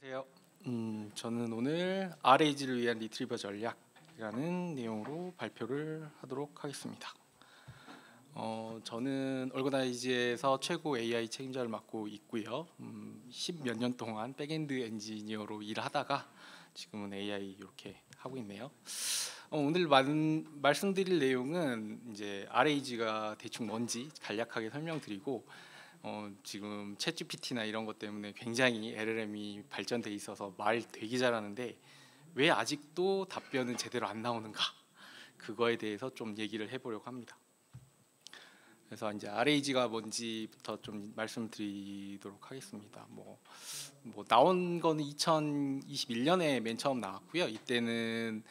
안녕하세요. 저는 오늘 RAG를 위한 리트리버 전략이라는 내용으로 발표를 하도록 하겠습니다. 저는 얼거나이즈에서 최고 AI 책임자를 맡고 있고요. 10몇 년 동안 백엔드 엔지니어로 일하다가 지금은 AI 이렇게 하고 있네요. 오늘 말씀드릴 내용은 이제 RAG가 대충 뭔지 간략하게 설명드리고 지금 챗GPT나 이런 것 때문에 굉장히 LLM이 발전돼 있어서 말 되게 잘하는데 왜 아직도 답변은 제대로 안 나오는가, 그거에 대해서 좀 얘기를 해보려고 합니다. 그래서 이제 RAG가 뭔지부터 좀 말씀드리도록 하겠습니다. 나온 거는 2021년에 맨 처음 나왔고요. 이때는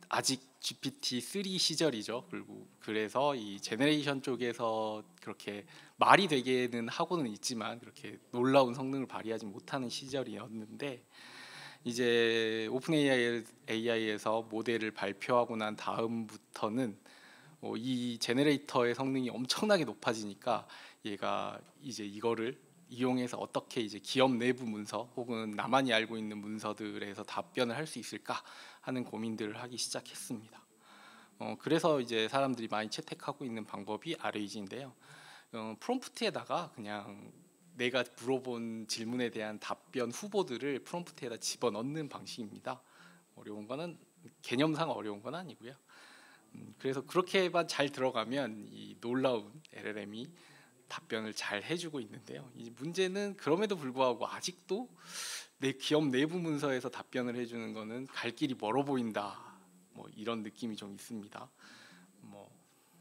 아직 GPT-3 시절이죠. 그리고 그래서 이 제너레이션 쪽에서 그렇게 말이 되게는 하고는 있지만 그렇게 놀라운 성능을 발휘하지 못하는 시절이었는데, 이제 오픈 AI에서 모델을 발표하고 난 다음부터는 이 제너레이터의 성능이 엄청나게 높아지니까 얘가 이제 이거를 이용해서 어떻게 이제 기업 내부 문서 혹은 나만이 알고 있는 문서들에서 답변을 할 수 있을까 하는 고민들을 하기 시작했습니다. 그래서 이제 사람들이 많이 채택하고 있는 방법이 RAG인데요. 프롬프트에다가 그냥 내가 물어본 질문에 대한 답변 후보들을 프롬프트에다 집어넣는 방식입니다. 어려운 거는 개념상 어려운 건 아니고요. 그래서 그렇게만 잘 들어가면 이 놀라운 LLM이 답변을 잘 해주고 있는데요. 이 문제는 그럼에도 불구하고 아직도 내 기업 내부 문서에서 답변을 해주는 거는 갈 길이 멀어 보인다. 이런 느낌이 좀 있습니다.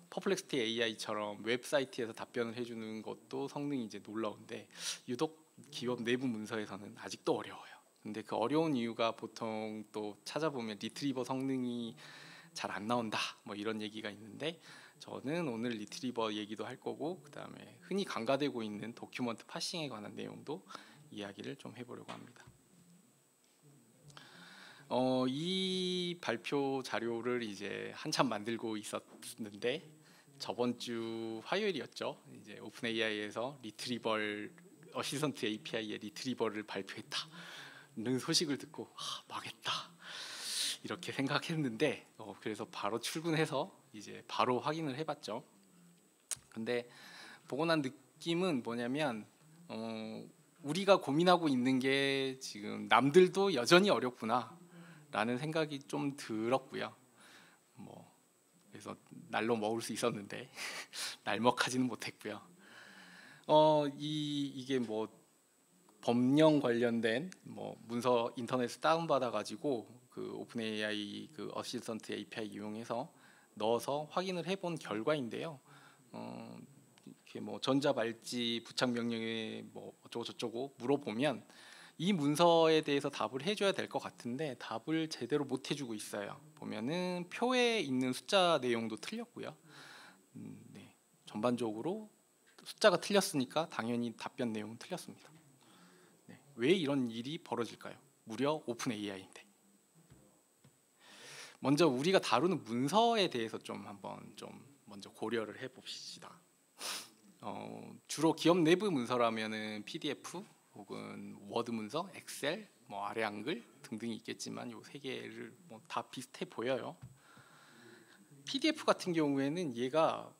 퍼플렉스티 AI처럼 웹사이트에서 답변을 해주는 것도 성능이 이제 놀라운데 유독 기업 내부 문서에서는 아직도 어려워요. 근데 그 어려운 이유가 보통 또 찾아보면 리트리버 성능이 잘 안 나온다 이런 얘기가 있는데, 저는 오늘 리트리버 얘기도 할 거고 그다음에 흔히 간과되고 있는 도큐먼트 파싱에 관한 내용도 이야기를 좀 해보려고 합니다. 이 발표 자료를 이제 한참 만들고 있었는데 저번 주 화요일이었죠. 이제 오픈 AI에서 리트리벌 어시스턴트 API의 리트리버를 발표했다는 소식을 듣고 망했다 이렇게 생각했는데, 그래서 바로 출근해서 이제 바로 확인을 해봤죠. 근데 보고 난 느낌은 뭐냐면 우리가 고민하고 있는 게 지금 남들도 여전히 어렵구나 라는 생각이 좀 들었고요. 그래서 날로 먹을 수 있었는데 날먹하지는 못했고요. 이게 법령 관련된 문서 인터넷에 다운받아 가지고 그 오픈 AI 그 어시스턴트 API 이용해서 넣어서 확인을 해본 결과인데요. 이렇게 전자발찌 부착 명령에 어쩌고 저쩌고 물어보면 이 문서에 대해서 답을 해줘야 될 것 같은데 답을 제대로 못 해주고 있어요. 보면은 표에 있는 숫자 내용도 틀렸고요. 네. 전반적으로 숫자가 틀렸으니까 당연히 답변 내용은 틀렸습니다. 네. 왜 이런 일이 벌어질까요? 무려 오픈 AI인데. 먼저 우리가 다루는 문서에 대해서 한번 먼저 고려를 해봅시다. 주로 기업 내부 문서라면은 PDF 혹은 워드 문서, 엑셀, 아래 한글 등등이 있겠지만 요 세 개를 다 비슷해 보여요. PDF 같은 경우에는 얘가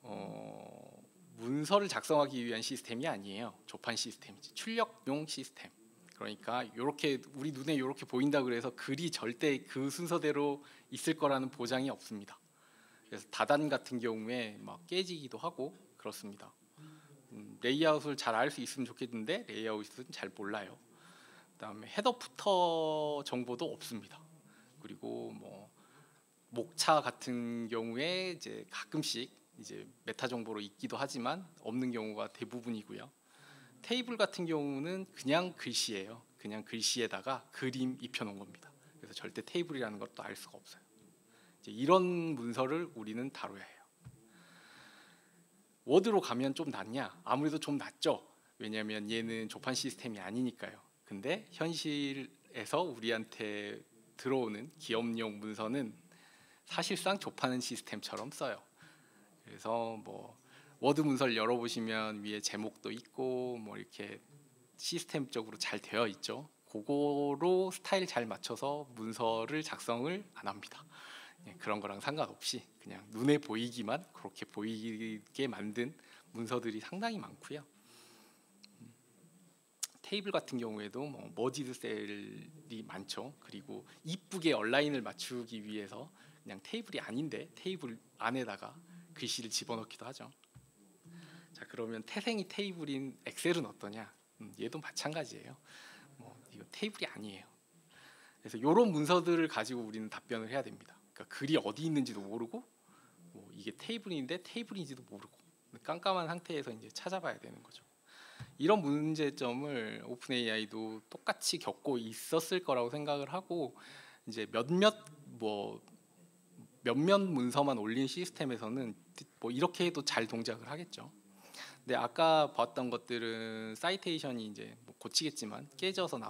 문서를 작성하기 위한 시스템이 아니에요. 조판 시스템이지. 출력용 시스템. 그러니까 이렇게 우리 눈에 이렇게 보인다 그래서 글이 절대 그 순서대로 있을 거라는 보장이 없습니다. 그래서 다단 같은 경우에 깨지기도 하고 그렇습니다. 레이아웃을 잘 알 수 있으면 좋겠는데 레이아웃은 잘 몰라요. 그다음에 헤더 푸터 정보도 없습니다. 그리고 목차 같은 경우에 이제 가끔씩 이제 메타 정보로 있기도 하지만 없는 경우가 대부분이고요. 테이블 같은 경우는 그냥 글씨예요. 그냥 글씨에다가 그림 입혀놓은 겁니다. 그래서 절대 테이블이라는 것도 알 수가 없어요. 이제 이런 문서를 우리는 다뤄야 해요. 워드로 가면 좀 낫냐? 아무래도 좀 낫죠. 왜냐하면 얘는 조판 시스템이 아니니까요. 근데 현실에서 우리한테 들어오는 기업용 문서는 사실상 조판 시스템처럼 써요. 그래서 워드 문서를 열어보시면 위에 제목도 있고 이렇게 시스템적으로 잘 되어 있죠. 그거로 스타일 잘 맞춰서 문서를 작성을 안 합니다. 그런 거랑 상관없이 그냥 눈에 보이기만 그렇게 보이게 만든 문서들이 상당히 많고요. 테이블 같은 경우에도 뭐 머지드 셀이 많죠. 그리고 이쁘게 얼라인을 맞추기 위해서 그냥 테이블이 아닌데 테이블 안에다가 글씨를 집어넣기도 하죠. 자, 그러면 태생이 테이블인 엑셀은 어떠냐? 얘도 마찬가지예요. 이거 테이블이 아니에요. 그래서 이런 문서들을 가지고 우리는 답변을 해야 됩니다. 그러니까 글이 어디 있는지도 모르고 이게 테이블인데 테이블인지도 모르고 깜깜한 상태에서 이제 찾아봐야 되는 거죠. 이런 문제점을 오픈 AI도 똑같이 겪고 있었을 거라고 생각을 하고 이제 몇몇 문서만 올린 시스템에서는 뭐 이렇게 해도 잘 동작을 하겠죠. 근데 아까 봤던 것들은 사이테이션이 이제 뭐 고치겠지만 깨져서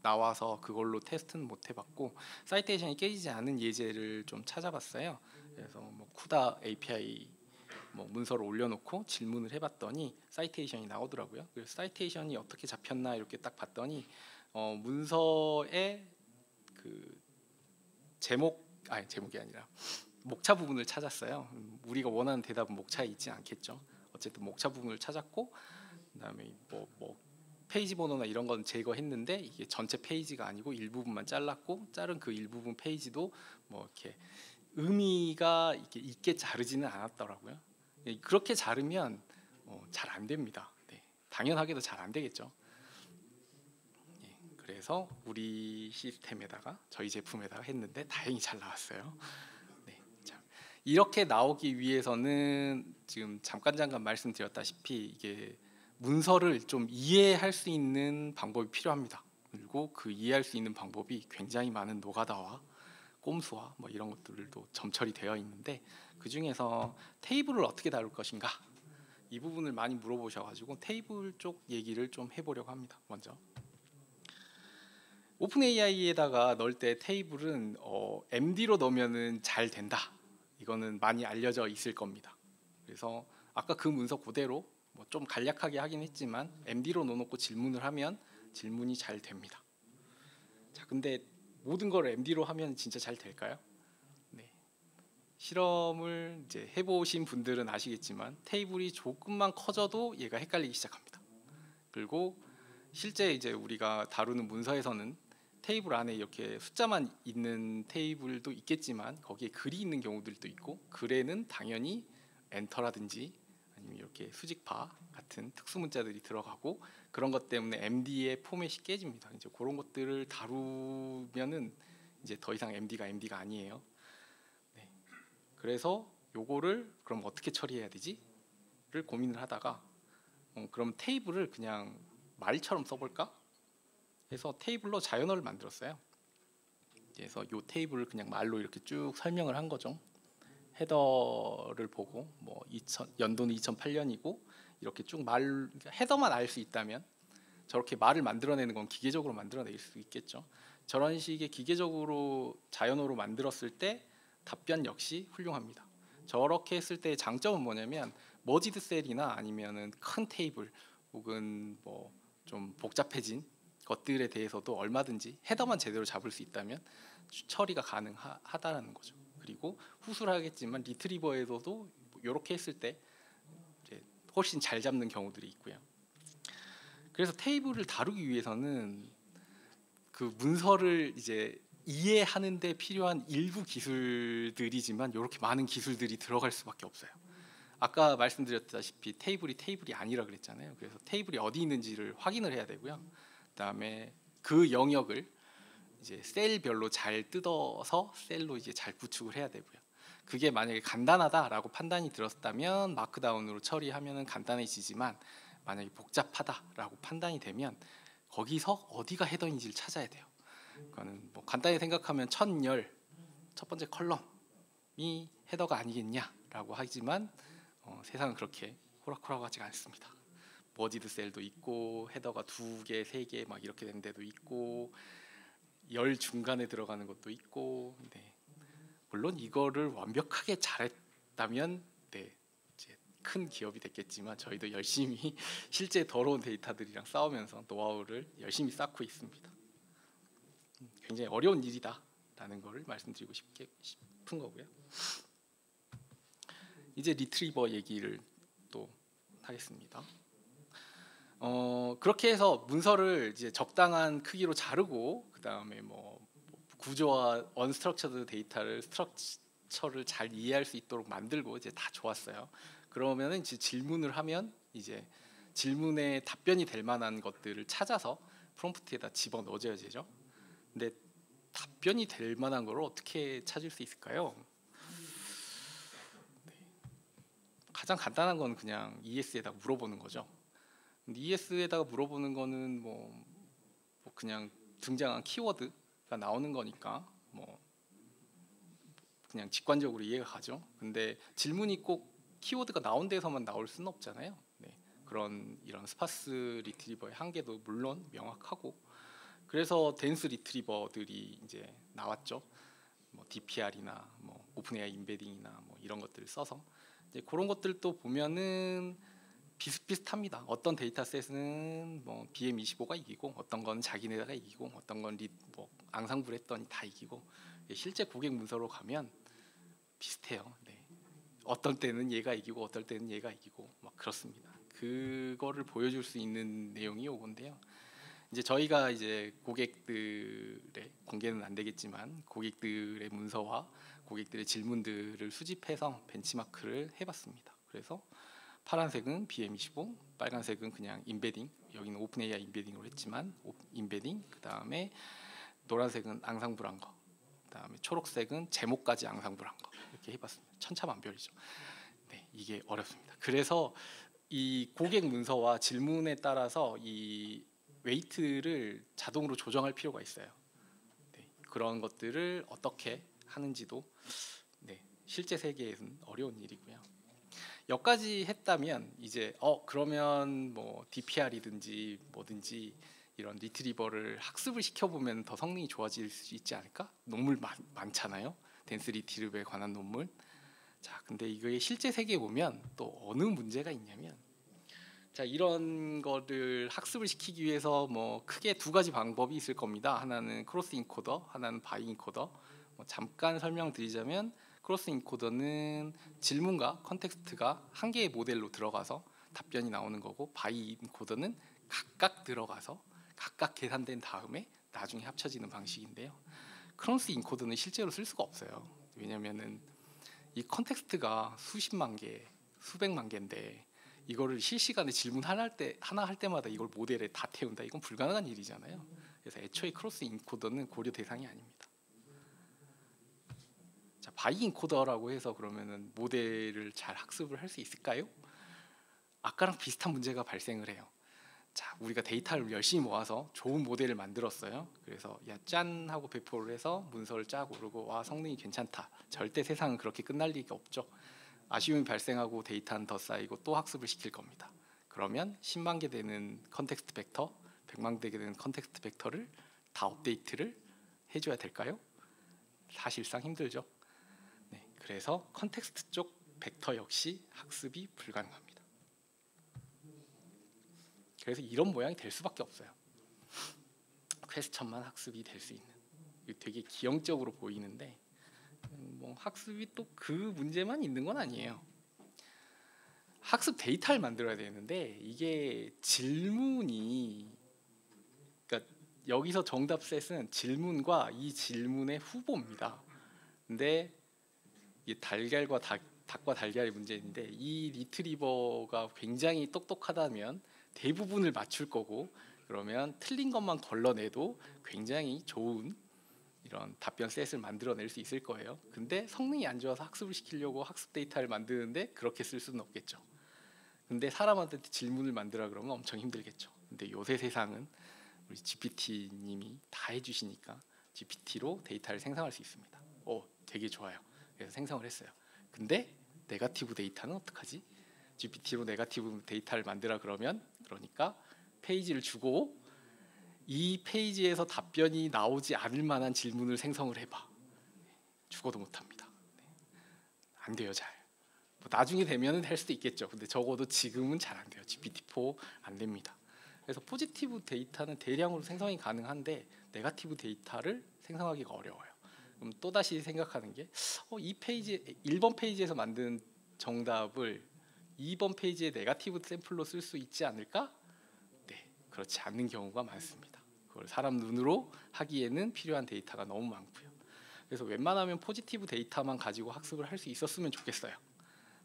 나와서 그걸로 테스트는 못 해봤고 사이테이션이 깨지지 않은 예제를 좀 찾아봤어요. 그래서 뭐 쿠다 API 문서를 올려놓고 질문을 해봤더니 사이테이션이 나오더라고요. 그래서 사이테이션이 어떻게 잡혔나 이렇게 딱 봤더니 문서의 그 제목이 아니라 목차 부분을 찾았어요. 우리가 원하는 대답은 목차에 있지 않겠죠. 어쨌든 목차 부분을 찾았고 그다음에 뭐 페이지 번호나 이런 건 제거했는데 이게 전체 페이지가 아니고 일부분만 잘랐고 자른 그 일부분 페이지도 뭐 이렇게 의미가 이렇게 있게 자르지는 않았더라고요. 그렇게 자르면 잘 안 됩니다. 네, 당연하게도 잘 안 되겠죠. 그래서 우리 시스템에다가 저희 제품에다가 했는데 다행히 잘 나왔어요. 네, 자, 이렇게 나오기 위해서는 지금 잠깐 말씀드렸다시피 이게 문서를 좀 이해할 수 있는 방법이 필요합니다. 그리고 그 이해할 수 있는 방법이 굉장히 많은 노가다와 꼼수와 뭐 이런 것들도 점철이 되어 있는데 그 중에서 테이블을 어떻게 다룰 것인가 이 부분을 많이 물어보셔가지고 테이블 쪽 얘기를 좀 해보려고 합니다. 먼저 오픈 AI에다가 넣을 때 테이블은 MD로 넣으면은 잘 된다. 이거는 많이 알려져 있을 겁니다. 그래서 아까 그 문서 그대로 뭐 좀 간략하게 하긴 했지만 MD로 넣어놓고 질문을 하면 질문이 잘 됩니다. 자, 근데 모든 걸 MD로 하면 진짜 잘 될까요? 네. 실험을 이제 해보신 분들은 아시겠지만 테이블이 조금만 커져도 얘가 헷갈리기 시작합니다. 그리고 실제 이제 우리가 다루는 문서에서는 테이블 안에 이렇게 숫자만 있는 테이블도 있겠지만 거기에 글이 있는 경우들도 있고 글에는 당연히 엔터라든지 아니면 이렇게 수직파 같은 특수 문자들이 들어가고 그런 것 때문에 MD의 포맷이 깨집니다. 이제 그런 것들을 다루면은 이제 더 이상 MD가 아니에요. 네. 그래서 요거를 그럼 어떻게 처리해야 되지?를 고민을 하다가 그럼 테이블을 그냥 말처럼 써볼까? 해서 테이블로 자연어를 만들었어요. 그래서 요 테이블을 그냥 말로 이렇게 쭉 설명을 한 거죠. 헤더를 보고 뭐 연도는 2008년이고 이렇게 쭉 헤더만 알 수 있다면 저렇게 말을 만들어내는 건 기계적으로 만들어낼 수 있겠죠. 저런 식의 기계적으로 자연어로 만들었을 때 답변 역시 훌륭합니다. 저렇게 했을 때 장점은 뭐냐면 머지드 셀이나 아니면은 큰 테이블 혹은 뭐 좀 복잡해진 것들에 대해서도 얼마든지 헤더만 제대로 잡을 수 있다면 처리가 가능하다라는 거죠. 그리고 후수를 하겠지만 리트리버에서도 이렇게 했을 때 이제 훨씬 잘 잡는 경우들이 있고요. 그래서 테이블을 다루기 위해서는 그 문서를 이제 이해하는 데 필요한 일부 기술들이지만 이렇게 많은 기술들이 들어갈 수밖에 없어요. 아까 말씀드렸다시피 테이블이 아니라 그랬잖아요. 그래서 테이블이 어디 있는지를 확인을 해야 되고요. 그다음에 그 영역을 이제 셀별로 잘 뜯어서 셀로 이제 잘 구축을 해야 되고요. 그게 만약에 간단하다라고 판단이 들었다면 마크다운으로 처리하면은 간단해지지만 만약에 복잡하다라고 판단이 되면 거기서 어디가 헤더인지를 찾아야 돼요. 그거는 뭐 간단히 생각하면 첫 번째 컬럼이 헤더가 아니겠냐라고 하지만 세상은 그렇게 호락호락하지가 않습니다. 머지드 셀도 있고 헤더가 2개, 3개 막 이렇게 된 데도 있고 열 중간에 들어가는 것도 있고 네. 물론 이거를 완벽하게 잘했다면 네, 이제 큰 기업이 됐겠지만 저희도 열심히 실제 더러운 데이터들이랑 싸우면서 노하우를 열심히 쌓고 있습니다. 굉장히 어려운 일이다라는 거를 말씀드리고 싶은 거고요. 이제 리트리버 얘기를 또 하겠습니다. 그렇게 해서 문서를 이제 적당한 크기로 자르고 그 다음에 뭐 구조와 언스트럭처드 데이터를 스트럭처를 잘 이해할 수 있도록 만들고 이제 다 좋았어요. 그러면은 이제 질문을 하면 이제 질문에 답변이 될 만한 것들을 찾아서 프롬프트에다 집어 넣어줘야 되죠. 근데 답변이 될 만한 걸 어떻게 찾을 수 있을까요? 가장 간단한 건 그냥 ES에다 물어보는 거죠. 근데 ES에다가 물어보는 거는 뭐 그냥 등장한 키워드가 나오는 거니까 뭐 그냥 직관적으로 이해가 가죠. 근데 질문이 꼭 키워드가 나온 데서만 나올 수는 없잖아요. 네. 이런 스파스 리트리버의 한계도 물론 명확하고, 그래서 덴스 리트리버들이 이제 나왔죠. 뭐 DPR이나 뭐 오픈AI 임베딩이나 뭐 이런 것들을 써서 이제 그런 것들도 보면은 비슷비슷합니다. 어떤 데이터셋은 뭐 BM25가 이기고, 어떤 건 자기네가 이기고, 어떤 건 뭐 앙상블 했더니 다 이기고, 실제 고객 문서로 가면 비슷해요. 네. 어떤 때는 얘가 이기고, 어떨 때는 얘가 이기고, 막 그렇습니다. 그거를 보여줄 수 있는 내용이 요건데요. 이제 저희가 이제 고객들의 공개는 안 되겠지만 고객들의 문서와 고객들의 질문들을 수집해서 벤치마크를 해봤습니다. 그래서 파란색은 BM25, 빨간색은 그냥 임베딩, 여기는 오픈AI 임베딩으로 했지만 임베딩, 그 다음에 노란색은 앙상블한 거, 그 다음에 초록색은 제목까지 앙상블한 거, 이렇게 해봤습니다. 천차만별이죠. 네, 이게 어렵습니다. 그래서 이 고객 문서와 질문에 따라서 이 웨이트를 자동으로 조정할 필요가 있어요. 네, 그런 것들을 어떻게 하는지도 네, 실제 세계에서는 어려운 일이고요. 여기까지 했다면 이제 그러면 뭐 DPR이든지 뭐든지 이런 리트리버를 학습을 시켜보면 더 성능이 좋아질 수 있지 않을까? 논문 많잖아요. 덴스 리트리버에 관한 논문. 자, 근데 이게 실제 세계에 보면 또 어느 문제가 있냐면, 자, 이런 거를 학습을 시키기 위해서 뭐 크게 두 가지 방법이 있을 겁니다. 하나는 크로스 인코더, 하나는 바이 인코더. 뭐 잠깐 설명드리자면 크로스 인코더는 질문과 컨텍스트가 한 개의 모델로 들어가서 답변이 나오는 거고, 바이 인코더는 각각 들어가서 각각 계산된 다음에 나중에 합쳐지는 방식인데요. 크로스 인코더는 실제로 쓸 수가 없어요. 왜냐면은 이 컨텍스트가 수십만 개, 수백만 개인데 이거를 실시간에 질문 하나 할 때마다 이걸 모델에 다 태운다, 이건 불가능한 일이잖아요. 그래서 애초에 크로스 인코더는 고려 대상이 아닙니다. 자, 바이 인코더라고 해서 그러면은 모델을 잘 학습을 할 수 있을까요? 아까랑 비슷한 문제가 발생을 해요. 자, 우리가 데이터를 열심히 모아서 좋은 모델을 만들었어요. 그래서 야 짠 하고 배포를 해서 문서를 짜고, 그러고 와 성능이 괜찮다. 절대 세상은 그렇게 끝날 리가 없죠. 아쉬움이 발생하고 데이터는 더 쌓이고 또 학습을 시킬 겁니다. 그러면 10만 개 되는 컨텍스트 벡터, 100만 개 되는 컨텍스트 벡터를 다 업데이트를 해줘야 될까요? 사실상 힘들죠. 네, 그래서 컨텍스트 쪽 벡터 역시 학습이 불가능합니다. 그래서 이런 모양이 될 수밖에 없어요. 퀘스천만 학습이 될 수 있는, 되게 기형적으로 보이는데 뭐 학습이 또 그 문제만 있는 건 아니에요. 학습 데이터를 만들어야 되는데 이게 질문이, 그러니까 여기서 정답셋은 질문과 이 질문의 후보입니다. 근데 이 달걀과 닭과 달걀의 문제인데, 이 리트리버가 굉장히 똑똑하다면 대부분을 맞출 거고, 그러면 틀린 것만 걸러내도 굉장히 좋은 이런 답변 셋을 만들어낼 수 있을 거예요. 근데 성능이 안 좋아서 학습을 시키려고 학습 데이터를 만드는데 그렇게 쓸 수는 없겠죠. 근데 사람한테 질문을 만들어 그러면 엄청 힘들겠죠. 근데 요새 세상은 우리 GPT님이 다 해주시니까 GPT로 데이터를 생성할 수 있습니다. 되게 좋아요. 그래서 생성을 했어요. 근데 네거티브 데이터는 어떡하지? GPT로 네거티브 데이터를 만들어 그러니까 페이지를 주고 이 페이지에서 답변이 나오지 않을 만한 질문을 생성을 해봐. 죽어도 못합니다. 안 돼요, 잘. 뭐 나중에 되면은 할 수도 있겠죠. 근데 적어도 지금은 잘 안 돼요. GPT-4 안 됩니다. 그래서 포지티브 데이터는 대량으로 생성이 가능한데 네거티브 데이터를 생성하기가 어려워요. 그럼 또 다시 생각하는 게 이 페이지 1번 페이지에서 만든 정답을 2번 페이지의 네거티브 샘플로 쓸 수 있지 않을까? 네, 그렇지 않는 경우가 많습니다. 그걸 사람 눈으로 하기에는 필요한 데이터가 너무 많고요. 그래서 웬만하면 포지티브 데이터만 가지고 학습을 할 수 있었으면 좋겠어요.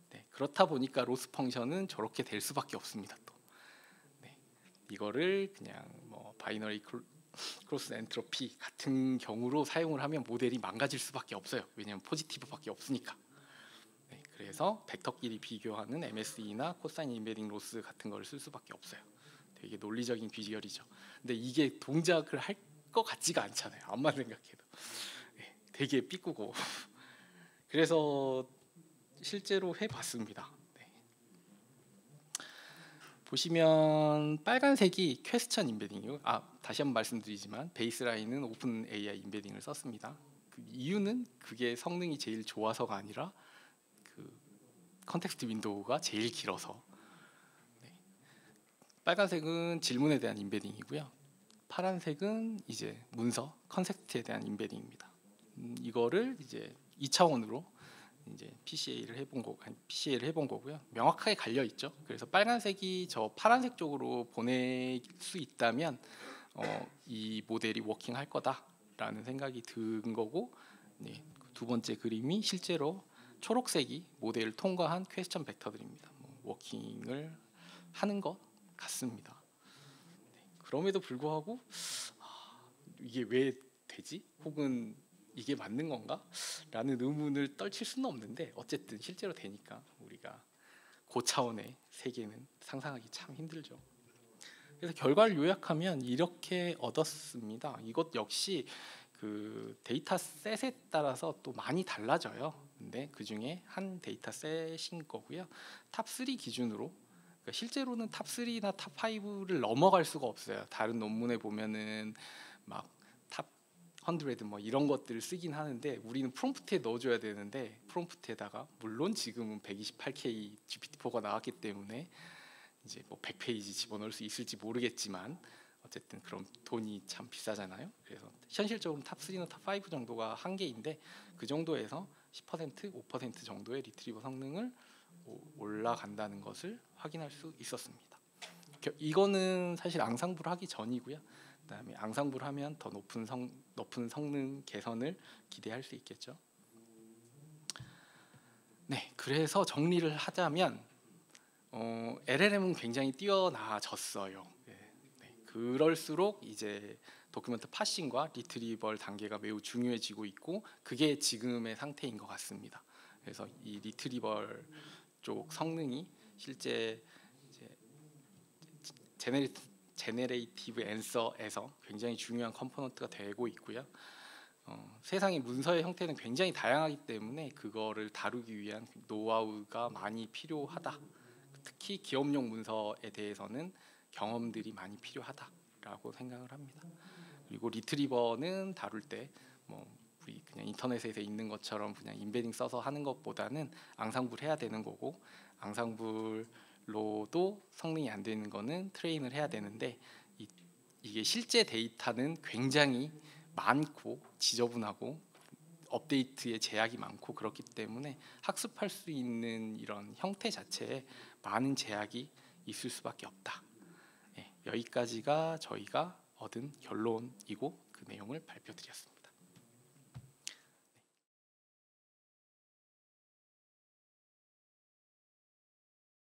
네, 그렇다 보니까 로스 펑션은 저렇게 될 수밖에 없습니다. 또 네, 이거를 그냥 뭐 바이너리 크로스 엔트로피 같은 경우로 사용을 하면 모델이 망가질 수밖에 없어요. 왜냐하면 포지티브밖에 없으니까. 네, 그래서 벡터끼리 비교하는 MSE나 코사인 인베딩 로스 같은 걸 쓸 수밖에 없어요. 되게 논리적인 비결이죠. 근데 이게 동작을 할 것 같지가 않잖아요. 암만 생각해도. 네, 되게 삐꾸고. 그래서 실제로 해봤습니다. 네. 보시면 빨간색이 퀘스천 인베딩이고, 다시 한번 말씀드리지만 베이스라인은 오픈 AI 인베딩을 썼습니다. 그 이유는 그게 성능이 제일 좋아서가 아니라 그 컨텍스트 윈도우가 제일 길어서. 네. 빨간색은 질문에 대한 인베딩이고요. 파란색은 이제 문서 컨셉트에 대한 인베딩입니다. 이거를 이제 2차원으로 이제 PCA를 해본 거고요. 명확하게 갈려 있죠. 그래서 빨간색이 저 파란색 쪽으로 보낼 수 있다면 이 모델이 워킹할 거다라는 생각이 든 거고, 네, 두 번째 그림이 실제로 초록색이 모델을 통과한 퀘스천 벡터들입니다. 워킹을 하는 것 같습니다. 그럼에도 불구하고 이게 왜 되지? 혹은 이게 맞는 건가? 라는 의문을 떨칠 수는 없는데 어쨌든 실제로 되니까 우리가 고차원의 세계는 상상하기 참 힘들죠. 그래서 결과를 요약하면 이렇게 얻었습니다. 이것 역시 그 데이터셋에 따라서 또 많이 달라져요. 근데 그 중에 한 데이터셋인 거고요. 탑3 기준으로, 그러니까 실제로는 탑3나 탑5를 넘어갈 수가 없어요. 다른 논문에 보면은 막 탑 100 뭐 이런 것들을 쓰긴 하는데 우리는 프롬프트에 넣어줘야 되는데 프롬프트에다가 물론 지금은 128K GPT-4가 나왔기 때문에 이제 뭐 100페이지 집어넣을 수 있을지 모르겠지만 어쨌든 그럼 돈이 참 비싸잖아요. 그래서 현실적으로 탑3나 탑5 정도가 한계인데 그 정도에서 10% 5% 정도의 리트리버 성능을 올라간다는 것을 확인할 수 있었습니다. 이거는 사실 앙상블 하기 전이고요. 그다음에 앙상블 하면 더 높은 성능 개선을 기대할 수 있겠죠. 네, 그래서 정리를 하자면 LLM은 굉장히 뛰어나졌어요. 네, 네. 그럴수록 이제 도큐멘트 파싱과 리트리벌 단계가 매우 중요해지고 있고 그게 지금의 상태인 것 같습니다. 그래서 이 리트리벌 쪽 성능이 실제 이제 제네레이티브 앤서에서 굉장히 중요한 컴포넌트가 되고 있고요. 세상의 문서의 형태는 굉장히 다양하기 때문에 그거를 다루기 위한 노하우가 많이 필요하다. 특히 기업용 문서에 대해서는 경험들이 많이 필요하다라고 생각을 합니다. 그리고 리트리버는 다룰 때 뭐 우리 그냥 인터넷에서 있는 것처럼 그냥 인베딩 써서 하는 것보다는 앙상블 해야 되는 거고, 앙상블로도 성능이 안 되는 거는 트레인을 해야 되는데 이게 실제 데이터는 굉장히 많고 지저분하고 업데이트에 제약이 많고 그렇기 때문에 학습할 수 있는 이런 형태 자체에 많은 제약이 있을 수밖에 없다. 네, 여기까지가 저희가 얻은 결론이고 그 내용을 발표드렸습니다.